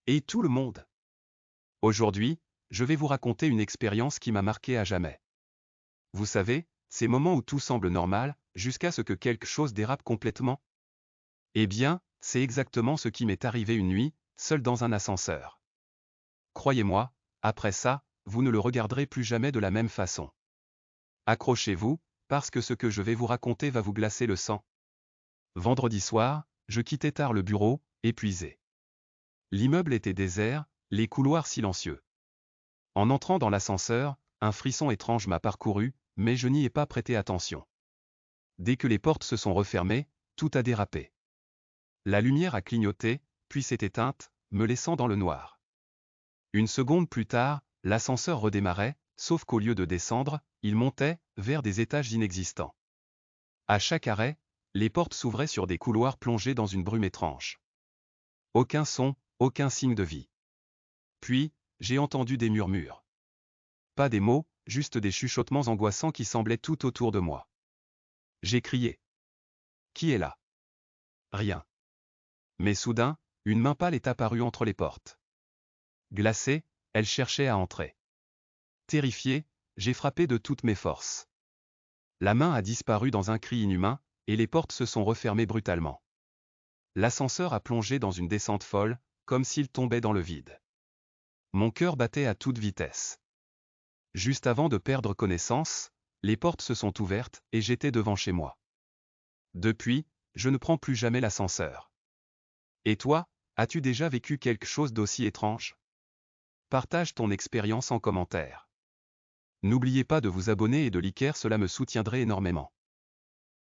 Et tout le monde. Aujourd'hui, je vais vous raconter une expérience qui m'a marqué à jamais. Vous savez, ces moments où tout semble normal, jusqu'à ce que quelque chose dérape complètement. Eh bien, c'est exactement ce qui m'est arrivé une nuit, seul dans un ascenseur. Croyez-moi, après ça, vous ne le regarderez plus jamais de la même façon. Accrochez-vous, parce que ce que je vais vous raconter va vous glacer le sang. Vendredi soir, je quittais tard le bureau, épuisé. L'immeuble était désert, les couloirs silencieux. En entrant dans l'ascenseur, un frisson étrange m'a parcouru, mais je n'y ai pas prêté attention. Dès que les portes se sont refermées, tout a dérapé. La lumière a clignoté, puis s'est éteinte, me laissant dans le noir. Une seconde plus tard, l'ascenseur redémarrait, sauf qu'au lieu de descendre, il montait, vers des étages inexistants. À chaque arrêt, les portes s'ouvraient sur des couloirs plongés dans une brume étrange. Aucun son, aucun signe de vie. Puis, j'ai entendu des murmures. Pas des mots, juste des chuchotements angoissants qui semblaient tout autour de moi. J'ai crié. Qui est là? Rien. Mais soudain, une main pâle est apparue entre les portes. Glacée, elle cherchait à entrer. Terrifié, j'ai frappé de toutes mes forces. La main a disparu dans un cri inhumain, et les portes se sont refermées brutalement. L'ascenseur a plongé dans une descente folle, comme s'il tombait dans le vide. Mon cœur battait à toute vitesse. Juste avant de perdre connaissance, les portes se sont ouvertes et j'étais devant chez moi. Depuis, je ne prends plus jamais l'ascenseur. Et toi, as-tu déjà vécu quelque chose d'aussi étrange? Partage ton expérience en commentaire. N'oubliez pas de vous abonner et de liker, cela me soutiendrait énormément.